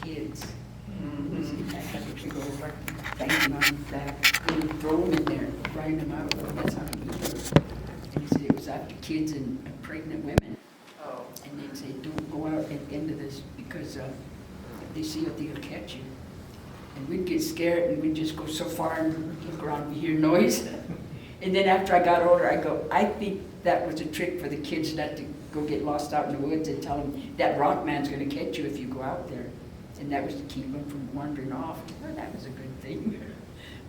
kids. I had to go over, banging on his back, and throw them in there, frying them out. That's how he was. And he said it was after kids and pregnant women. Oh. And they'd say, don't go out at the end of this because if they see you, they'll catch you. And we'd get scared and we'd just go so far and look around, we hear noise. And then after I got older, I go, I think that was a trick for the kids not to go get lost out in the woods and tell them that rock man's going to catch you if you go out there. And that was to keep them from wandering off. Well, that was a good thing.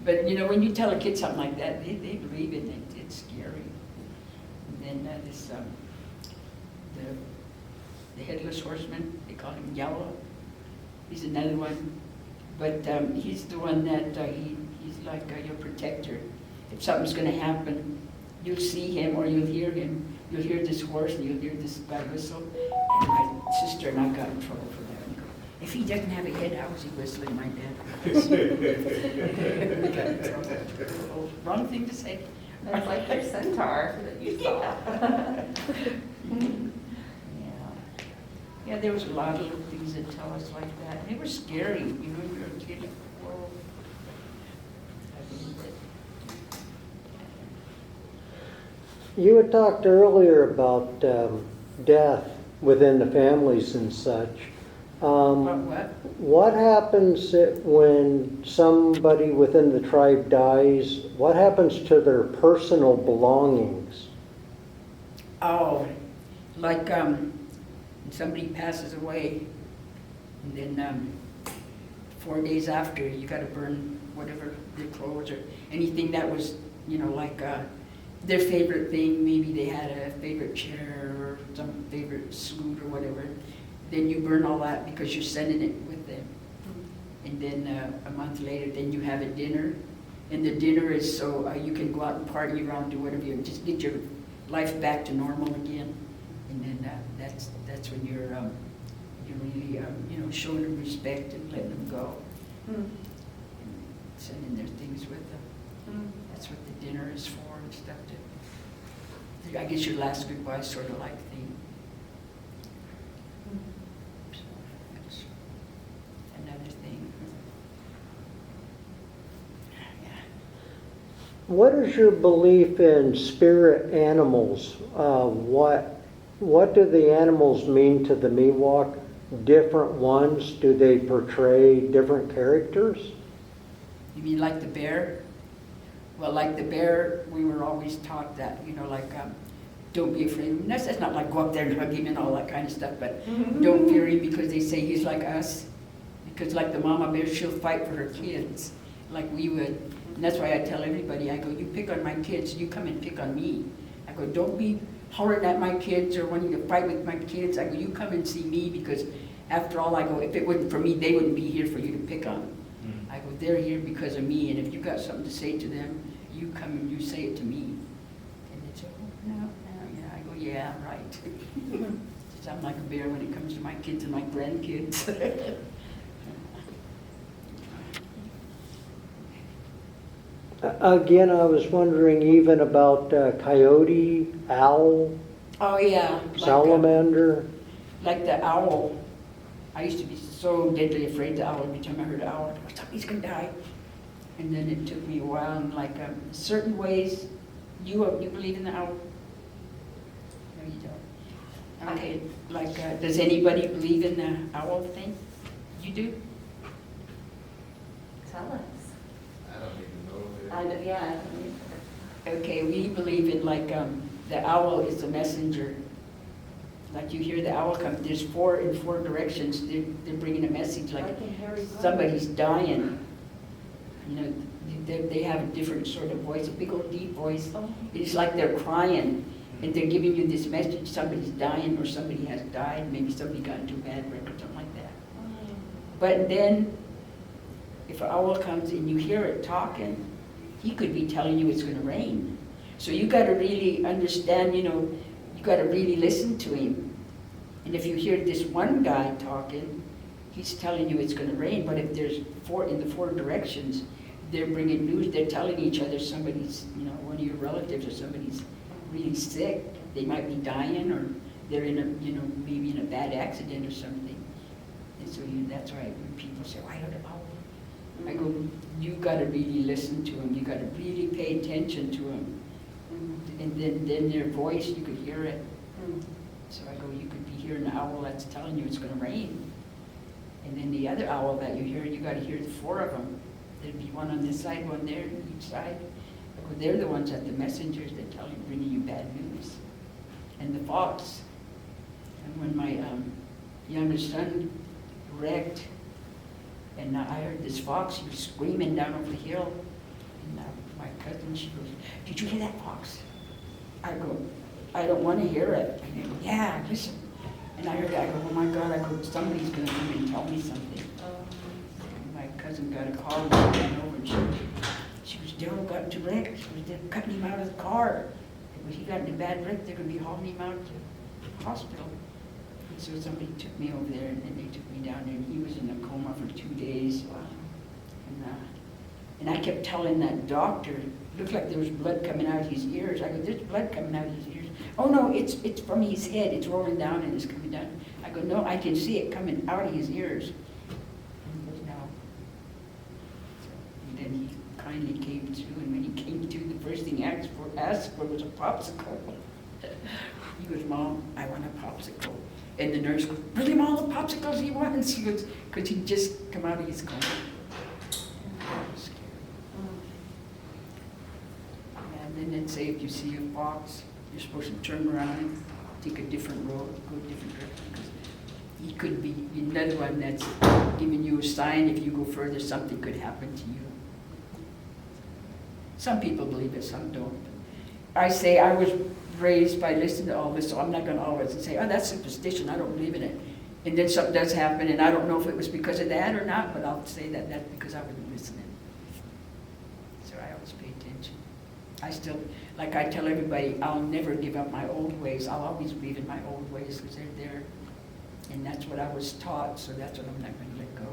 But you know, when you tell a kid something like that, they believe it, and it's scary. And then the headless horseman, they call him Yellow. He's another one. But he's the one that he's like your protector. If something's going to happen, you'll see him or you'll hear him. You'll hear this horse and you'll hear this guy whistle. And my sister and I got in trouble for that. We go, if he doesn't have a head, how is he whistling, my dad? We got in trouble. Wrong thing to say. That's like your centaur that you saw. Yeah, there was a lot of little things that tell us like that. And they were scary, you know, when you were a kid. Whoa. I believe it. You had talked earlier about death within the families and such. What? What happens when somebody within the tribe dies? What happens to their personal belongings? Oh, like somebody passes away, and then 4 days after, you got to burn whatever their clothes or anything that was, you know, like their favorite thing. Maybe they had a favorite chair or some favorite suit or whatever. Then you burn all that because you're sending it with them. And then a month later, then you have a dinner. And the dinner is so you can go out and party around, do whatever you just get your life back to normal again. And then that's when you're really you know, showing them respect and letting them go. And sending their things with them. That's what the dinner is for and stuff. I guess your last goodbye sort of like thing. So that's another thing. Yeah. What is your belief in spirit animals? What do the animals mean to the Miwok? Different ones? Do they portray different characters? You mean like the bear? Well, like the bear, we were always taught that, you know, like, don't be afraid of him. That's not like go up there and hug him and all that kind of stuff, but don't fear him because they say he's like us. Because like the mama bear, she'll fight for her kids like we would. And that's why I tell everybody, I go, you pick on my kids, you come and pick on me. I go, don't be hollering at my kids or wanting to fight with my kids. I go, you come and see me because after all, I go, if it wasn't for me, they wouldn't be here for you to pick on. I go, they're here because of me, and if you got something to say to them, you come and you say it to me. And they say, oh, no, yeah. I go, yeah, right. I'm like a bear when it comes to my kids and my grandkids. Again, I was wondering even about coyote, owl, Oh yeah. salamander. Like the owl. I used to be so deadly afraid of the owl. Every time I heard an owl, I thought he's gonna die. And then it took me a while, and like certain ways, you believe in the owl? No, you don't. Okay, like does anybody believe in the owl thing? You do? Tell us. I don't even know if it. Yeah. Okay, we believe in like the owl is the messenger. Like you hear the owl come, there's in four directions. They're bringing a message like somebody's dying. You know, they have a different sort of voice, a big old deep voice. It's like they're crying, and they're giving you this message: somebody's dying, or somebody has died. Maybe somebody got into a bad wreck or something like that. But then, if an owl comes and you hear it talking, he could be telling you it's going to rain. So you got to really understand. You know, you got to really listen to him. And if you hear this one guy talking, he's telling you it's going to rain. But if there's in the four directions, they're bringing news. They're telling each other somebody's, you know, one of your relatives or somebody's really sick. They might be dying, or they're in a, you know, maybe in a bad accident or something. And so that's why when people say, why don't owl? I go, you gotta really listen to them, you gotta really pay attention to them. And then their voice, you could hear it. So I go, you could be hearing an owl that's telling you it's gonna rain. And then the other owl that you hear, you gotta hear the four of them. There'd be one on this side, one there, each side. I go, they're the ones that the messengers that tell you, bringing you bad news. And the fox. And when my youngest son wrecked, and I heard this fox, he was screaming down over the hill. And my cousin, she goes, did you hear that fox? I go, I don't want to hear it. And they go, yeah, listen. And I heard that, I go, oh my God, I go, somebody's going to come and tell me something. And my cousin got a call and I ran over and she was, Daryl got into wreck. She was, they're cutting him out of the car. When he got in a bad wreck, they're going to be hauling him out to the hospital. And so somebody took me over there and then they took me down there and he was in a coma for 2 days. And I kept telling that doctor, it looked like there was blood coming out of his ears. I go, there's blood coming out of his ears. Oh no, it's from his head. It's rolling down and it's coming down. I go, no, I can see it coming out of his ears. And he goes, no. And then he kindly came to, and when he came to, the first thing he asked for was a popsicle. He goes, Mom, I want a popsicle. And the nurse goes, bring him all the popsicles he wants. He goes, because he'd just come out of his coma. And then they'd say if you see a fox, you're supposed to turn around, take a different road, go a different direction. Because he could be another one that's giving you a sign. If you go further, something could happen to you. Some people believe it, some don't. I say I was raised by listening to all this, so I'm not going to always say, oh, that's superstition, I don't believe in it. And then something does happen, and I don't know if it was because of that or not, but I'll say that that's because I wasn't listening. So I always pay attention. I still, like I tell everybody, I'll never give up my old ways. I'll always believe in my old ways because they're there. And that's what I was taught, so that's what I'm not going to let go.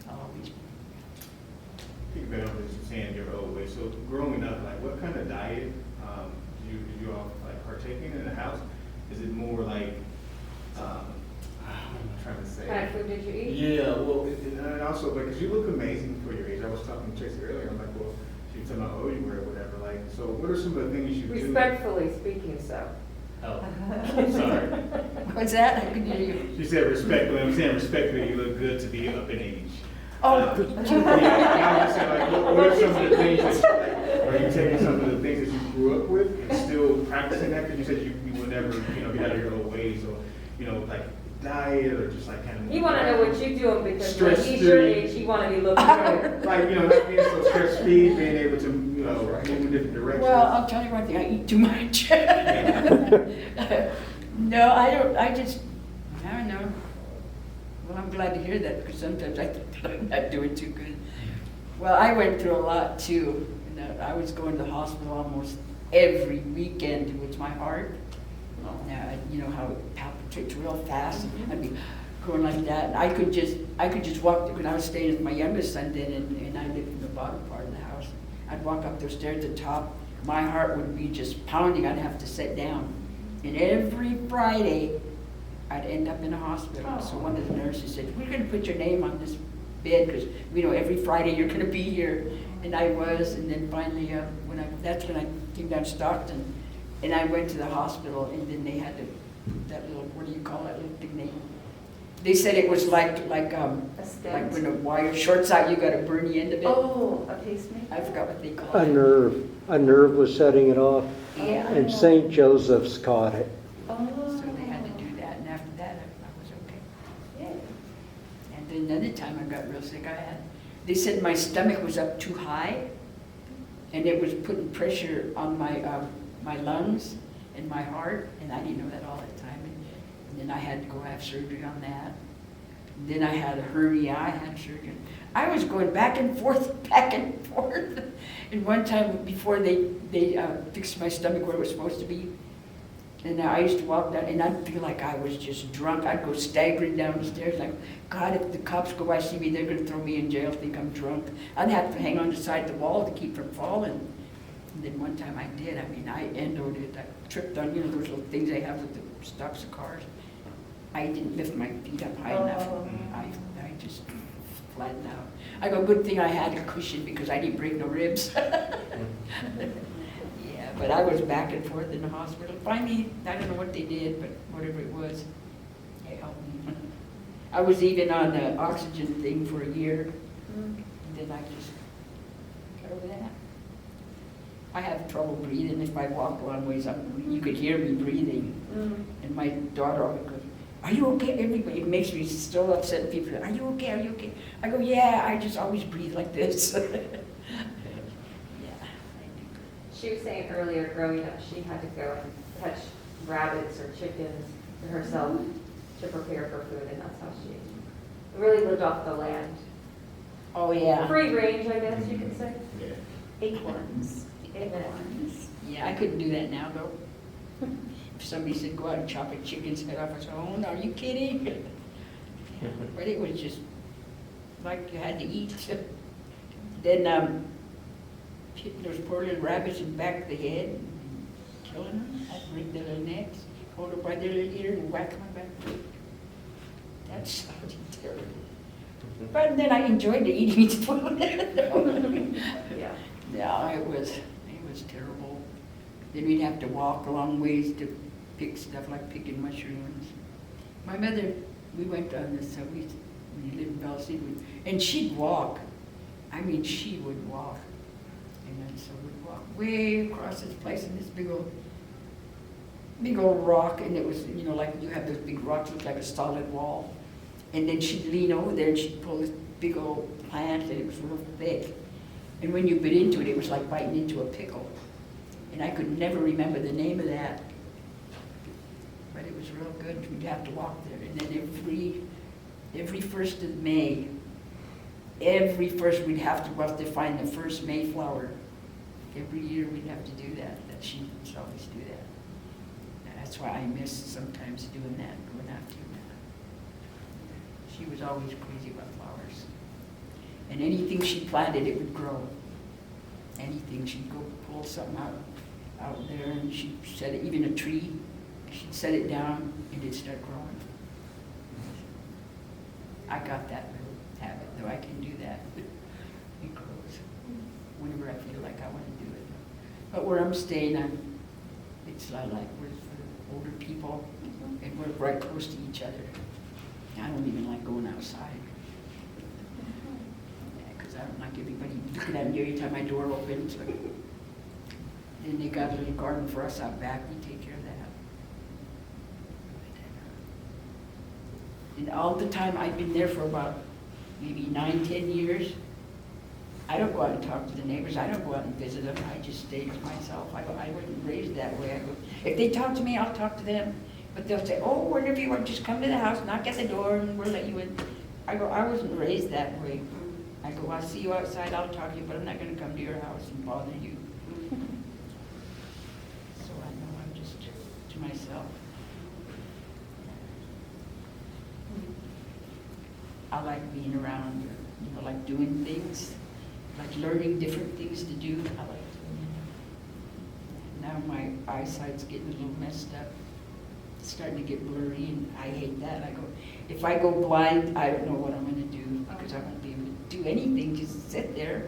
I'll always Think about what you're saying, your old way. So growing up, like what kind of diet did you all like partaking in the house? Is it more like, what am I trying to say? What kind of food did you eat? Yeah, well, and also, because you look amazing for your age. I was talking to Tracy earlier, I'm like, well, she was talking about, oh, you wear whatever. Like, so what are some of the things you do? Respectfully speaking, so. Oh, I'm sorry. What's that? I couldn't hear you. She said respectfully. I'm saying respectfully, you look good to be up in age. Oh, Yeah, I was saying, like, what are some of the things that, are you taking some of the things that you grew up with and still practicing that? Because you said you will never, get out of your old ways, or, like diet, or just like kind of. You want to know what you're doing because when Stress he's your free. age, you want to be looking good. Like, not being so stress free, being able to, move in different directions. well, I'll tell you one thing, I eat too much. No, I don't, I don't know. Well, I'm glad to hear that because sometimes I think that I'm not doing too good. Well, I went through a lot too. I was going to the hospital almost every weekend with my heart. Now, you know how it palpitates real fast. I'd be going like that. I could just walk, when I was staying with my youngest son then, and I lived in the bottom part of the house. I'd walk up those stairs at the top. My heart would be just pounding. I'd have to sit down. And every Friday, I'd end up in a hospital. Oh. So one of the nurses said, we're going to put your name on this bed because we know every Friday you're going to be here. And I was, and then finally, that's when I came down to Stockton, and I went to the hospital, and then they had that little, what do you call that little thing? They said it was like when a wire shorts out, you got to burn the end of it. Oh, a pacemaker? I forgot what they call A it. nerve. A nerve was setting it off. Yeah. And St. Joseph's caught it. So they had to do that, and after that, I was okay. Yeah. And then another time I got real sick, they said my stomach was up too high, and it was putting pressure on my lungs and my heart, and I didn't know that all the time. And then I had to go have surgery on that. And then I had a hernia, I had surgery. I was going back and forth. And one time before they fixed my stomach where it was supposed to be, and I used to walk down, and I'd feel like I was just drunk. I'd go staggering down the stairs like, God, if the cops go by, see me, they're going to throw me in jail, think I'm drunk. I'd have to hang on the side of the wall to keep from falling. And then one time I did. I endoed it. I tripped on, those little things they have with the stops of cars. I didn't lift my feet up high enough. Oh. I just flattened out. I go, good thing I had a cushion because I didn't break no ribs. Yeah, but I was back and forth in the hospital. Finally, I don't know what they did, but whatever it was, it helped me. I was even on the oxygen thing for a year, and then I just got over that. I have trouble breathing. If I walk a long ways up, you could hear me breathing. And my daughter always goes, are you okay? Everybody, it makes me still upset. People are you okay? Are you okay? I go, yeah, I just always breathe like this. Yeah, I do. She was saying earlier, growing up, she had to go and catch rabbits or chickens for herself to prepare for food, and that's how she really lived off the land. Oh, yeah. Free range, I guess you could say. Yeah. Acorns. Yeah, I couldn't do that now, though. If somebody said, go out and chop a chicken's head off, I said, oh, no, are you kidding? Yeah, but it was just like you had to eat. Then hitting those poor little rabbits in the back of the head, and killing them. I'd break their little necks, hold them by their little ear and whack them back. That sounded terrible. But then I enjoyed the eating food. Yeah. Yeah, it was terrible. Then we'd have to walk a long ways to pick stuff like picking mushrooms. My mother, we went on this, we lived in Valley, and she'd walk. I mean, she would walk. And then so we'd walk way across this place in this big old rock, and it was, you know, like you have those big rocks, look like a solid wall. And then she'd lean over there and she'd pull this big old plant, and it was real thick. And when you bit into it, it was like biting into a pickle. And I could never remember the name of that. But it was real good. We'd have to walk there. And then every 1st of May, we'd have to go out to find the first Mayflower. Every year we'd have to do that. That she would always do that. And that's why I miss sometimes doing that, going out to that. She was always crazy about flowers. And anything she planted, it would grow. Anything, she'd go pull something out there, and she'd set it, even a tree, she'd set it down, and it'd start growing. I got that little habit, though I can do that. It grows whenever I feel like I want to do it. But where I'm staying, it's like we're for older people, and we're right close to each other. I don't even like going outside. Because I don't like everybody looking at me every time my door opens. Then they got a little garden for us out back. We take care of that. And all the time, I've been there for about maybe 9-10 years. I don't go out and talk to the neighbors. I don't go out and visit them. I just stay to myself. I wasn't raised that way. I go, if they talk to me, I'll talk to them. But they'll say, oh, whenever you want, just come to the house, knock at the door, and we'll let you in. I go, I wasn't raised that way. I go, I'll see you outside, I'll talk to you, but I'm not going to come to your house and bother you. So I know I'm just to myself. I like being around, you know, like doing things, like learning different things to do. I like doing it. Now my eyesight's getting a little messed up. It's starting to get blurry, and I hate that. I go, if I go blind, I don't know what I'm going to do, because I won't be able to do anything, just sit there.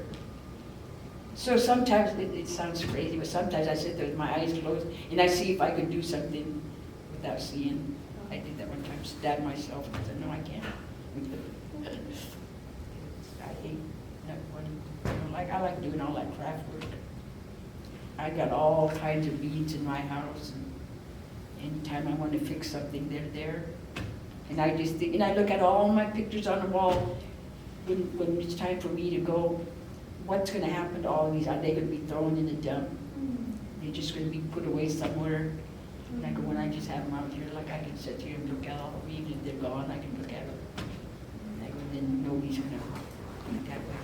So sometimes, it sounds crazy, but sometimes I sit there with my eyes closed, and I see if I could do something without seeing. I did that one time, stabbed myself, and I said, no, I can't. I hate that one. I like doing all that craft work. I got all kinds of beads in my house, and anytime I want to fix something, they're there. And I just think, and I look at all my pictures on the wall when it's time for me to go. What's going to happen to all these? Are they going to be thrown in the dump? They're just going to be put away somewhere. And I go, when I just have them out here, like I can sit here and look at all of them, even if they're gone, I can look at them. And I go, then nobody's going to think that way.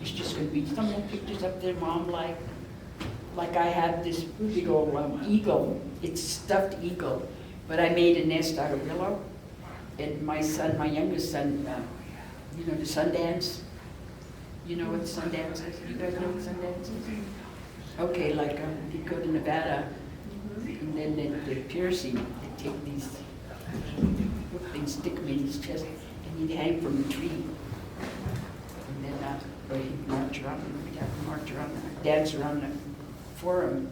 It's just going to be some of the pictures up there, Mom, like I have this big old eagle. It's stuffed eagle, but I made a nest out of willow. And my son, my youngest son, you know the Sundance? You know what Sundance is? You guys know what Sundance is? Okay, like you go to Nevada, and then the piercing, they take these they'd stick him in his chest, and he'd hang from a tree. And then, but he'd march around, we'd have to march around, dance around the forum.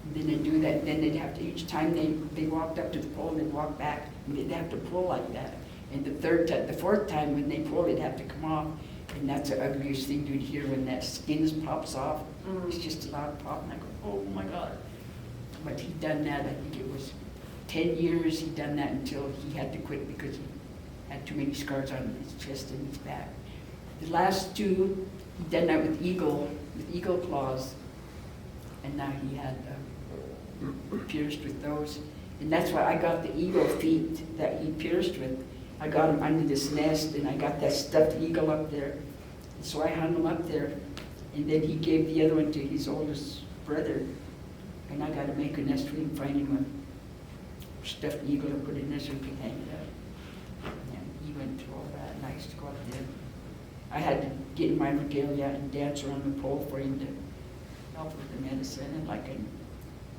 And then they'd do that, then they'd have to, each time they walked up to the pole, they'd walk back, and they'd have to pull like that. And the fourth time when they pull, they'd have to come off. And that's the ugliest thing you'd hear when that skin pops off. It's just a loud pop, and I go, oh my God. But he'd done that, I think it was 10 years he'd done that until he had to quit because he had too many scars on his chest and his back. The last two, he'd done that with eagle claws. And now he had pierced with those. And that's why I got the eagle feet that he pierced with. I got him under this nest, and I got that stuffed eagle up there. And so I hung him up there, and then he gave the other one to his oldest brother. And I got to make a nest for him, find him a stuffed eagle and put it in there so he could hang it up. And he went through all that, and I used to go up there. I had to get in my regalia and dance around the pole for him to help with the medicine,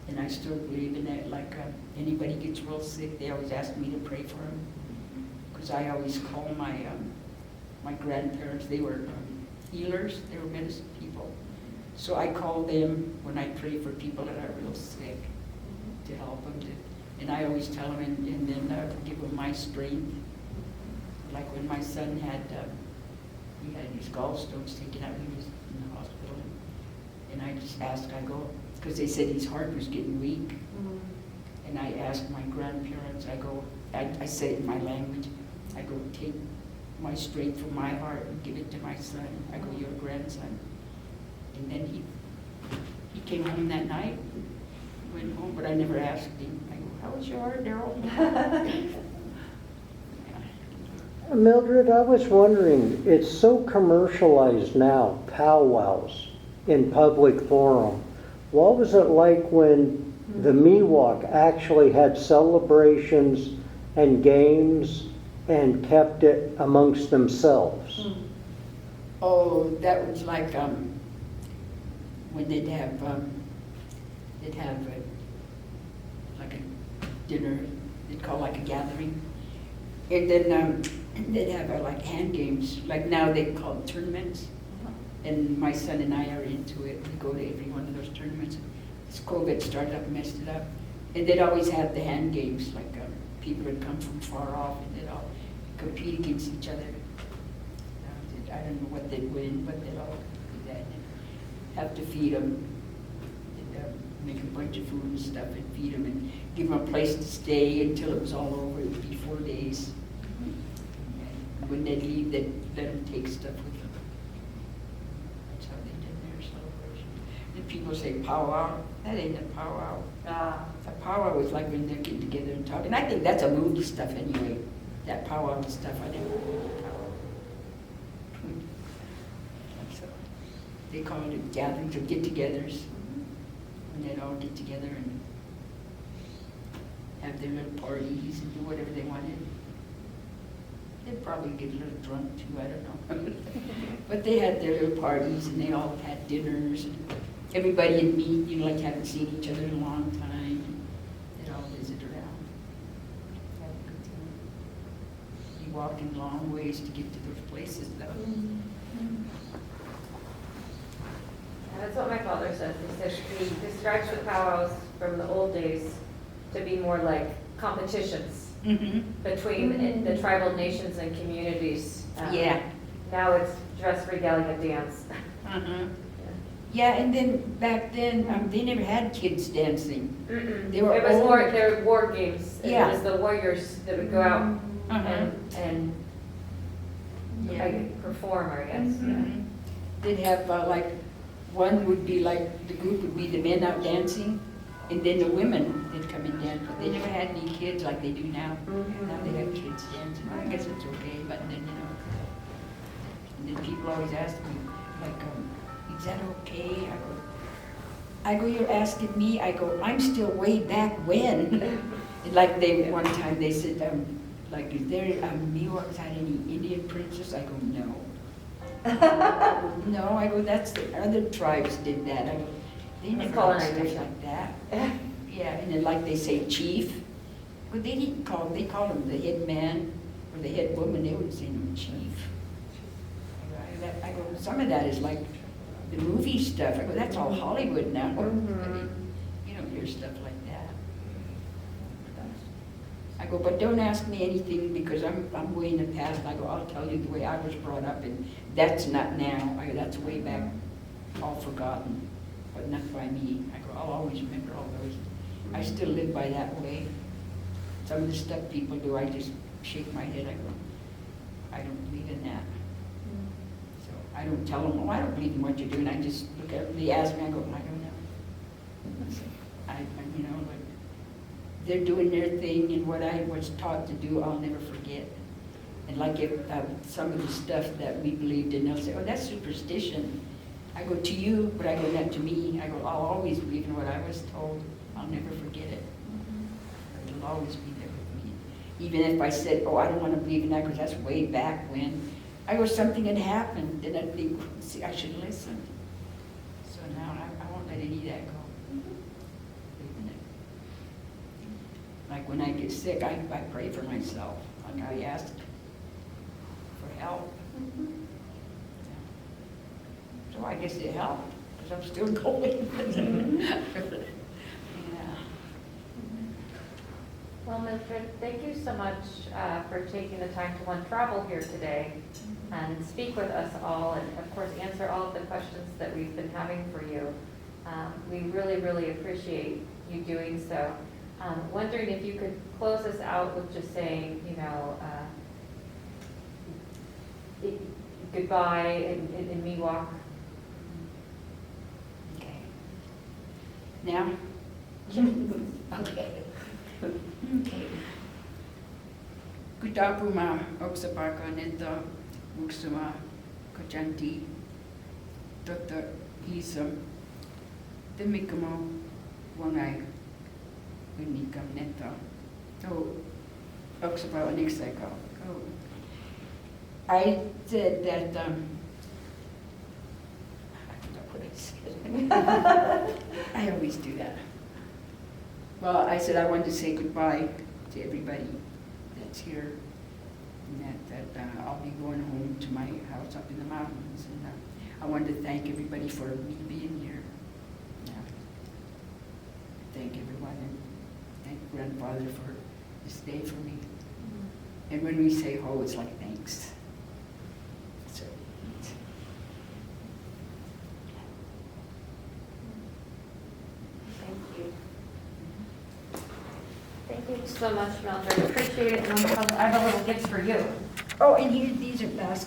and I still believe in it. Like anybody gets real sick, they always ask me to pray for them. Because I always call my grandparents, they were healers, they were medicine people. So I call them when I pray for people that are real sick to help them. And I always tell them, and then give them my strength. Like when my son had, he had his gallstones taken out, he was in the hospital. And I just asked, I go, because they said his heart was getting weak. And I asked my grandparents, I go, I say it in my language, I go, take my strength from my heart and give it to my son. I go, your grandson. And then he came home that night, went home, but I never asked him. I go, how was your heart, Daryl? Mildred, I was wondering, it's so commercialized now, powwows in public forum. What was it like when the Miwok actually had celebrations and games and kept it amongst themselves? Oh, that was like when they'd have like a dinner, they'd call like a gathering, and then they'd have like hand games. Like now they call them tournaments, and my son and I are into it. We go to every one of those tournaments. This COVID started up and messed it up, and they'd always have the hand games. Like people would come from far off, and they'd all compete against each other. I don't know what they'd win, but they'd all do that. And have to feed them, and, make a bunch of food and stuff, and feed them, and give them a place to stay until it was all over. It would be 4 days. And when they'd leave, they'd let them take stuff with them. That's how they did their celebration. And people say powwow. That ain't a powwow. A powwow is like when they're getting together and talking. I think that's a movie stuff anyway. That powwow and stuff, I never heard of powwow. So they call it gatherings or get-togethers. And they'd all get together and have their little parties and do whatever they wanted. They'd probably get a little drunk too, I don't know. But they had their little parties and they all had dinners. And everybody would meet, you know, like haven't seen each other in a long time. They'd all visit around. Have a good time. You walk in long ways to get to those places though. That's what my father says. He says he describes the powwows from the old days to be more like competitions between the tribal nations and communities. Yeah. Now it's dress regalia dance. Yeah, and then back then, they never had kids dancing. They were It was old. more, they were war games. Yeah. It was the warriors that would go out and perform, I guess. They'd have like, one would be like, the group would be the men out dancing, and then the women would come and dance, but they never had any kids like they do now. Now they have kids dancing. I guess it's okay, but then, you know, and then people always ask me, like, is that okay? I go, you're asking me? I go, I'm still way back when. And like one time they said, like, is there Miwoks had any Indian princess? I go, no. No, I go, that's the other tribes did that. I go, they never had stuff like that. Yeah, and then like they say chief, Well, they didn't call him, they called him the head man or the head woman, they wouldn't say him chief. I go, some of that is like the movie stuff. I go, that's all Hollywood now. Mhm. You don't hear stuff like that. I go, but don't ask me anything because I'm way in the past. And I go, I'll tell you the way I was brought up, and that's not now. I go, that's way back, all forgotten, but not by me. I go, I'll always remember all those. I still live by that way. Some of the stuff people do, I just shake my head. I go, I don't believe in that. So I don't tell them, oh, I don't believe in what you're doing. I just look at them, they ask me, I go, I don't know. So you know, but they're doing their thing, and what I was taught to do, I'll never forget. And like if some of the stuff that we believed in, they'll say, oh, that's superstition. I go, to you, but I go, not to me. I go, I'll always believe in what I was told. I'll never forget it. It'll always be there with me. Even if I said, oh, I don't want to believe in that because that's way back when. I go, something had happened, then I'd think, see, I should listen. So now I won't let any of that go. Believe in it. Like when I get sick, I pray for myself. Like I ask for help. So I guess it helped, because I'm still going. Yeah. Well, Mildred, thank you so much for taking the time to travel here today and speak with us all, and of course answer all of the questions that we've been having for you. We really, really appreciate you doing so. Wondering if you could close us out with just saying, you know, goodbye in Miwok. Okay. Now? Okay. Okay. Kutapuma oksapaka neta muksuma kachanti tota hisam temikamo wangai unikam neta. So oksapa nixako. I said that I forgot what I said. I always do that. Well, I said I wanted to say goodbye to everybody that's here, and that I'll be going home to my house up in the mountains, and I wanted to thank everybody for me being here. Yeah. Thank everyone, and thank grandfather for this day for me. And when we say ho, it's like thanks. So. Thank you. Thank you so much, Mildred. Appreciate it. And I have a little gift for you. Oh, and here, these are baskets.